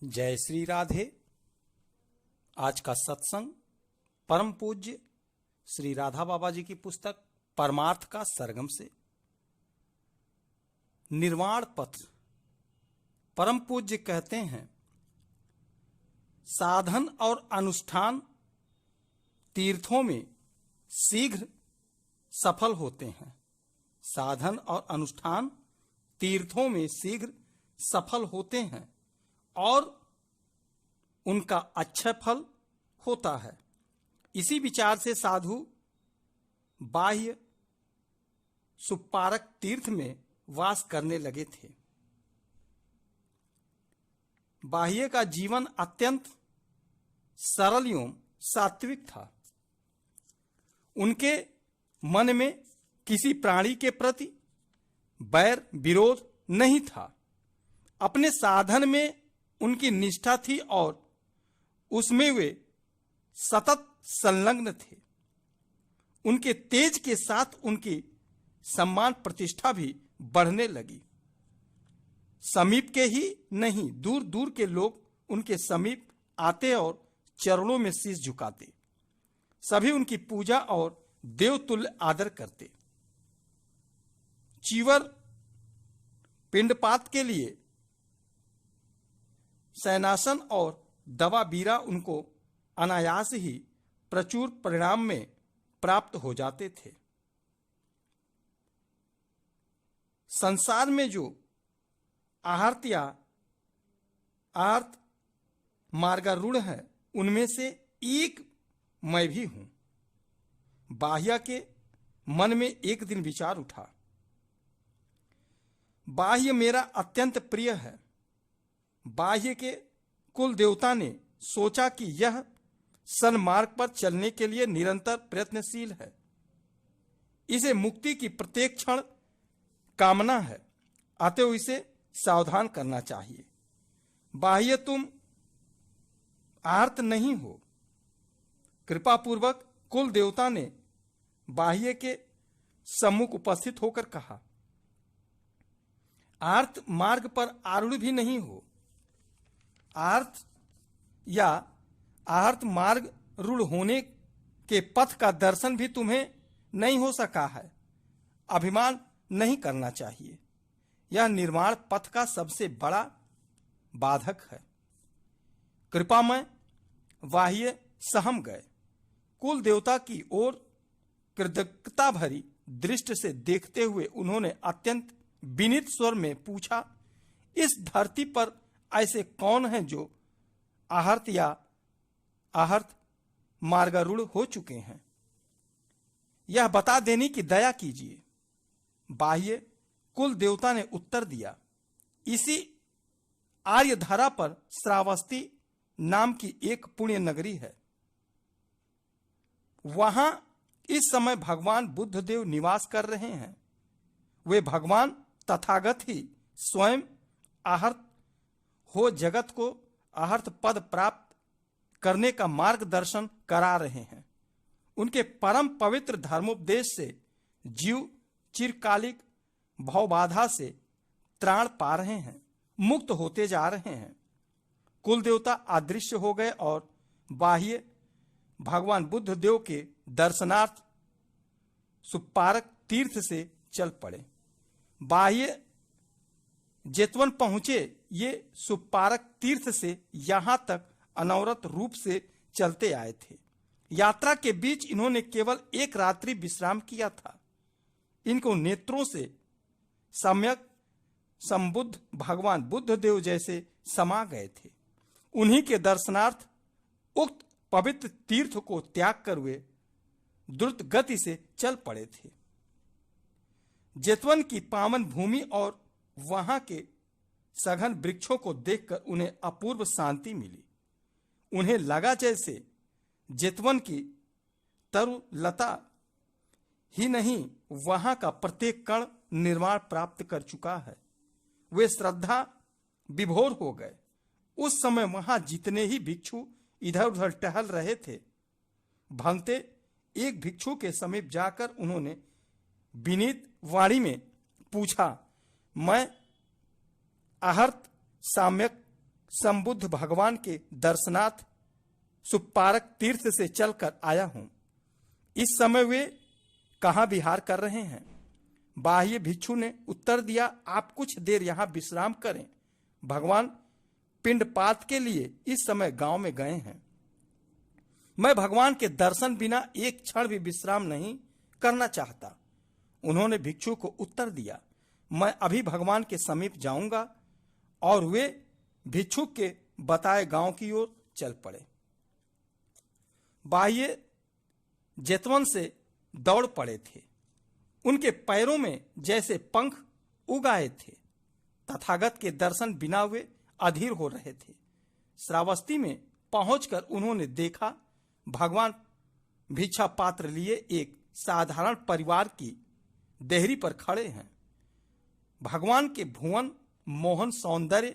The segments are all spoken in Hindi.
जय श्री राधे। आज का सत्संग परम पूज्य श्री राधा बाबा जी की पुस्तक परमार्थ का सरगम से। निर्वाण पथ। परम पूज्य कहते हैं, साधन और अनुष्ठान तीर्थों में शीघ्र सफल होते हैं। साधन और अनुष्ठान तीर्थों में शीघ्र सफल होते हैं और उनका अच्छा फल होता है। इसी विचार से साधु बाह्य सुपारक तीर्थ में वास करने लगे थे। बाह्य का जीवन अत्यंत सरल एवं सात्विक था। उनके मन में किसी प्राणी के प्रति बैर विरोध नहीं था। अपने साधन में उनकी निष्ठा थी और उसमें वे सतत संलग्न थे। उनके तेज के साथ उनकी सम्मान प्रतिष्ठा भी बढ़ने लगी। समीप के ही नहीं, दूर दूर के लोग उनके समीप आते और चरणों में शीश झुकाते। सभी उनकी पूजा और देवतुल्य आदर करते। चीवर पिंडपात के लिए सैनासन और दवा बीरा उनको अनायास ही प्रचुर परिणाम में प्राप्त हो जाते थे। संसार में जो आहार्त या आर्त मार्गारूढ़ है, उनमें से एक मैं भी हूं। बाह्य के मन में एक दिन विचार उठा, बाह्य मेरा अत्यंत प्रिय है। बाह्य के कुल देवता ने सोचा कि यह सन्मार्ग पर चलने के लिए निरंतर प्रयत्नशील है। इसे मुक्ति की प्रत्येक क्षण कामना है, अतएव इसे सावधान करना चाहिए। बाह्य तुम आर्त नहीं हो। कृपा पूर्वक कुल देवता ने बाह्य के सम्मुख उपस्थित होकर कहा, आर्त मार्ग पर आरूढ़ भी नहीं हो। आर्त या आर्त मार्ग रूढ़ होने के पथ का दर्शन भी तुम्हें नहीं हो सका है। अभिमान नहीं करना चाहिए। यह निर्वाण पथ का सबसे बड़ा बाधक है। कृपामय बाह्य सहम गए। कुल देवता की ओर कृतज्ञता भरी दृष्टि से देखते हुए उन्होंने अत्यंत विनीत स्वर में पूछा, इस धरती पर ऐसे कौन हैं जो आहर्त या आहर्त मार्गारूढ़ हो चुके हैं? यह बता देने की दया कीजिए। बाह्य कुल देवता ने उत्तर दिया, इसी आर्यधारा पर श्रावस्ती नाम की एक पुण्य नगरी है। वहां इस समय भगवान बुद्ध देव निवास कर रहे हैं। वे भगवान तथागत ही स्वयं आहर्त हो जगत को आहर्त पद प्राप्त करने का मार्गदर्शन करा रहे हैं। उनके परम पवित्र धर्मोपदेश से जीव चिरकालिक भवबाधा से त्राण पा रहे हैं, मुक्त होते जा रहे हैं। कुल देवता अदृश्य हो गए और बाह्य भगवान बुद्ध देव के दर्शनार्थ सुपारक तीर्थ से चल पड़े। बाह्य जेतवन पहुंचे। ये सुपारक तीर्थ से यहां तक अनवरत रूप से चलते आए थे। यात्रा के बीच इन्होंने केवल एक रात्रि विश्राम किया था। इनको नेत्रों से सम्यक संबुद्ध भगवान बुद्ध देव जैसे समा गए थे। उन्हीं के दर्शनार्थ उक्त पवित्र तीर्थ को त्याग कर वे द्रुत गति से चल पड़े थे। जेतवन की पावन भूमि और वहां के सघन वृक्षों को देखकर उन्हें अपूर्व शांति मिली। उन्हें लगा जैसे जेतवन की तरु लता ही नहीं, वहां का प्रत्येक कण निर्वाण प्राप्त कर चुका है। वे श्रद्धा विभोर हो गए। उस समय वहां जितने ही भिक्षु इधर उधर टहल रहे थे, भंगते एक भिक्षु के समीप जाकर उन्होंने विनीत वाणी में पूछा, मैं आहर्त साम्यक संबुद्ध भगवान के दर्शनार्थ सुपारक तीर्थ से चलकर आया हूं। इस समय वे कहां विहार कर रहे हैं? बाह्य भिक्षु ने उत्तर दिया, आप कुछ देर यहां विश्राम करें। भगवान पिंडपात के लिए इस समय गांव में गए हैं। मैं भगवान के दर्शन बिना एक क्षण भी विश्राम नहीं करना चाहता। उन्होंने भिक्षु को उत्तर दिया, मैं अभी भगवान के समीप जाऊंगा। और वे भिक्षुक के बताए गांव की ओर चल पड़े। बाह्य जेतवन से दौड़ पड़े थे। उनके पैरों में जैसे पंख उग आए थे। तथागत के दर्शन बिना वे अधीर हो रहे थे। श्रावस्ती में पहुंचकर उन्होंने देखा भगवान भिक्षा पात्र लिए एक साधारण परिवार की देहरी पर खड़े हैं। भगवान के भुवन मोहन सौंदर्य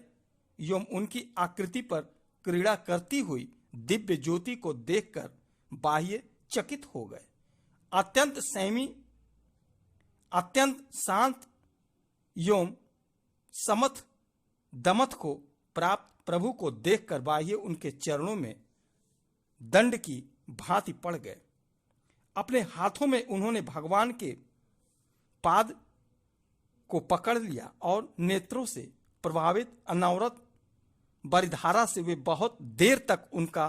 एवं उनकी आकृति पर क्रीड़ा करती हुई दिव्य ज्योति को देखकर बाह्य चकित हो गए। अत्यंत संयमी, अत्यंत शांत एवं समथ दमथ को प्राप्त प्रभु को देखकर बाह्य उनके चरणों में दंड की भांति पड़ गए। अपने हाथों में उन्होंने भगवान के पाद को पकड़ लिया और नेत्रों से प्रभावित अनवरत बरिधारा से वे बहुत देर तक उनका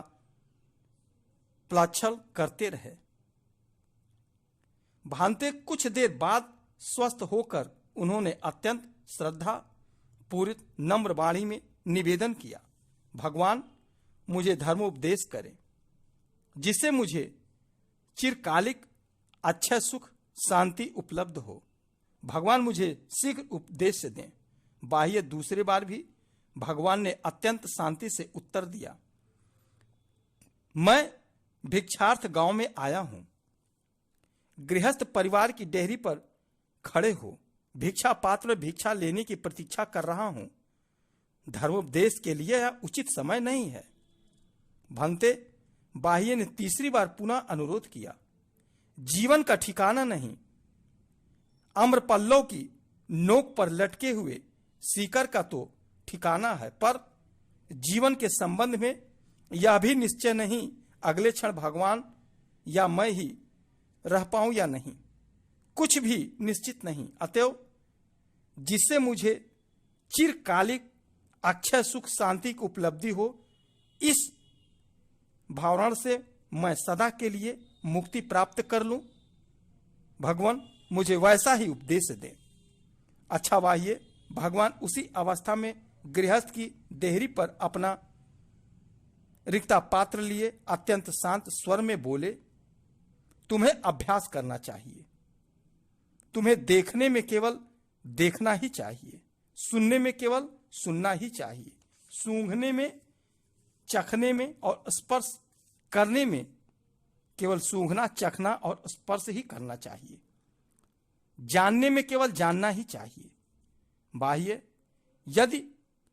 प्लाच्छल करते रहे। भांते कुछ देर बाद स्वस्थ होकर उन्होंने अत्यंत श्रद्धा पूरित नम्र वाणी में निवेदन किया, भगवान मुझे धर्मोपदेश करें जिससे मुझे चिरकालिक अच्छा सुख शांति उपलब्ध हो। भगवान मुझे शीघ्र उपदेश दें। बाह्य दूसरे बार भी भगवान ने अत्यंत शांति से उत्तर दिया, मैं भिक्षार्थ गांव में आया हूं। गृहस्थ परिवार की डेहरी पर खड़े हो भिक्षा पात्र भिक्षा लेने की प्रतीक्षा कर रहा हूं। धर्मोपदेश के लिए यह उचित समय नहीं है। भंते बाह्य ने तीसरी बार पुनः अनुरोध किया, जीवन का ठिकाना नहीं, आम्रपल्लव की नोक पर लटके हुए सीकर का तो ठिकाना है, पर जीवन के संबंध में यह भी निश्चय नहीं अगले क्षण भगवान या मैं ही रह पाऊं या नहीं। कुछ भी निश्चित नहीं। अतएव जिससे मुझे चिरकालिक अक्षय सुख शांति की उपलब्धि हो, इस भावना से मैं सदा के लिए मुक्ति प्राप्त कर लूं। भगवान मुझे वैसा ही उपदेश दें। अच्छा बाह्य भगवान उसी अवस्था में गृहस्थ की देहरी पर अपना रिक्ता पात्र लिए अत्यंत शांत स्वर में बोले, तुम्हें अभ्यास करना चाहिए। तुम्हें देखने में केवल देखना ही चाहिए, सुनने में केवल सुनना ही चाहिए, सूंघने में, चखने में और स्पर्श करने में केवल सूंघना, चखना और स्पर्श ही करना चाहिए। जानने में केवल जानना ही चाहिए। बाह्य यदि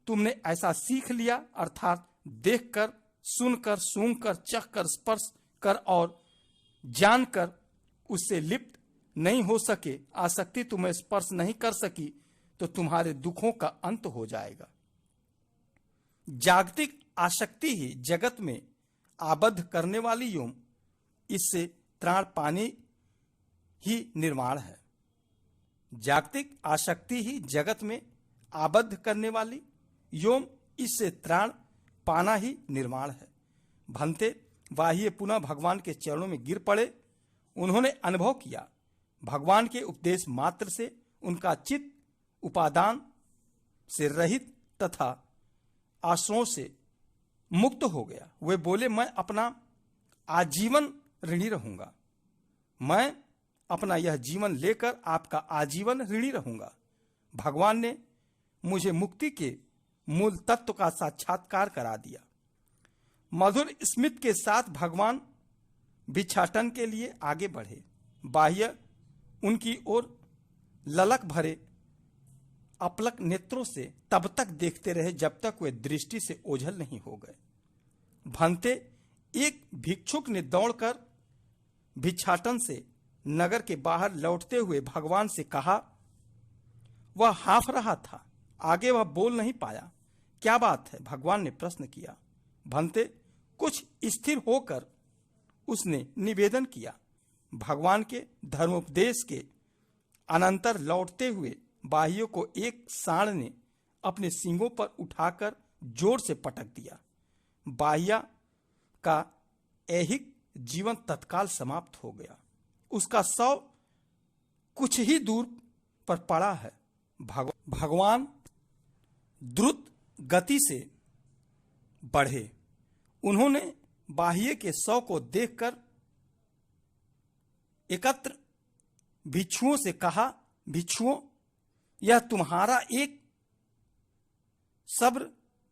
तुमने ऐसा सीख लिया, अर्थात देखकर, सुनकर, सूंघकर, चखकर, स्पर्श कर और जानकर उससे लिप्त नहीं हो सके, आसक्ति तुम्हें स्पर्श नहीं कर सकी, तो तुम्हारे दुखों का अंत हो जाएगा। जागतिक आसक्ति ही जगत में आबद्ध करने वाली एवं इससे त्राण पाने ही निर्माण है। जागतिक आसक्ति ही जगत में आबद्ध करने वाली एवं इससे त्राण पाना ही निर्माण है। भंते बाह्य पुनः भगवान के चरणों में गिर पड़े। उन्होंने अनुभव किया भगवान के उपदेश मात्र से उनका चित्त उपादान से रहित तथा आश्रयों से मुक्त हो गया। वे बोले, मैं अपना आजीवन ऋणी रहूंगा। मैं अपना यह जीवन लेकर आपका आजीवन ऋणी रहूंगा। भगवान ने मुझे मुक्ति के मूल तत्व का साक्षात्कार करा दिया। मधुर स्मित के साथ भगवान भिक्षाटन के लिए आगे बढ़े। बाह्य उनकी ओर ललक भरे अपलक नेत्रों से तब तक देखते रहे जब तक वे दृष्टि से ओझल नहीं हो गए। भंते एक भिक्षुक ने दौड़कर भिक्षाटन से नगर के बाहर लौटते हुए भगवान से कहा। वह हाफ रहा था, आगे वह बोल नहीं पाया। क्या बात है? भगवान ने प्रश्न किया। भंते कुछ स्थिर होकर उसने निवेदन किया। भगवान के धर्मोपदेश के अनंतर लौटते हुए बाह्यों को एक सांड ने अपने सींगों पर उठाकर जोर से पटक दिया। बाह्या का ऐहिक जीवन तत्काल समाप्त हो गया। उसका शव कुछ ही दूर पर पड़ा है। भगवान द्रुत गति से बढ़े। उन्होंने बाह्य के शव को देखकर एकत्र भिक्षुओं से कहा, भिक्षुओं, यह तुम्हारा एक सब्र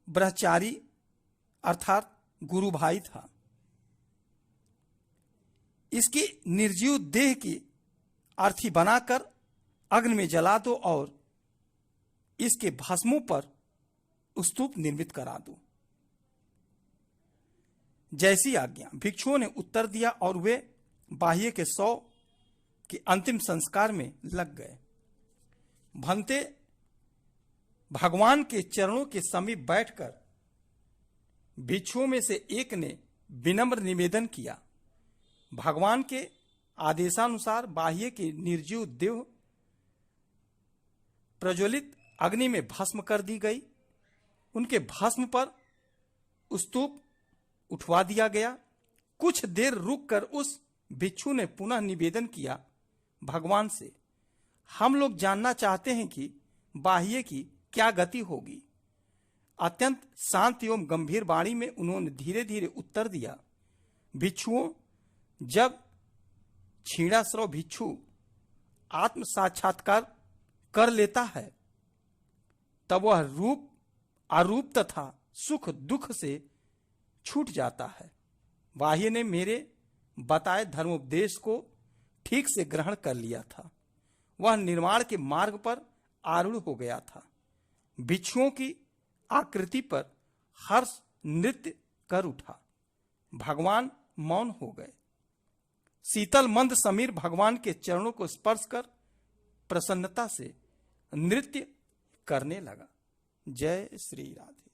ब्रह्मचारी अर्थात गुरु भाई था। इसकी निर्जीव देह की अर्थी बनाकर अग्नि में जला दो और इसके भस्मों पर स्तूप निर्मित करा दो। जैसी आज्ञा। भिक्षुओं ने उत्तर दिया और वे बाह्य के शव के अंतिम संस्कार में लग गए। भंते भगवान के चरणों के समीप बैठकर भिक्षुओं में से एक ने विनम्र निवेदन किया। भगवान के आदेशानुसार बाह्य की निर्जीव देह प्रज्वलित अग्नि में भस्म कर दी गई। उनके भस्म पर स्तूप उठवा दिया गया। कुछ देर रुककर उस भिक्षु ने पुनः निवेदन किया भगवान से, हम लोग जानना चाहते हैं कि बाह्य की क्या गति होगी। अत्यंत शांत एवं गंभीर वाणी में उन्होंने धीरे धीरे उत्तर दिया, भिक्षुओं, जब क्षीणाश्रव भिक्षु आत्म साक्षात्कार कर लेता है तब वह रूप अरूप तथा सुख दुख से छूट जाता है। बाह्य ने मेरे बताए धर्मोपदेश को ठीक से ग्रहण कर लिया था। वह निर्माण के मार्ग पर आरूढ़ हो गया था। भिक्षुओं की आकृति पर हर्ष नृत्य कर उठा। भगवान मौन हो गए। शीतल मंद समीर भगवान के चरणों को स्पर्श कर प्रसन्नता से नृत्य करने लगा। जय श्री राधे।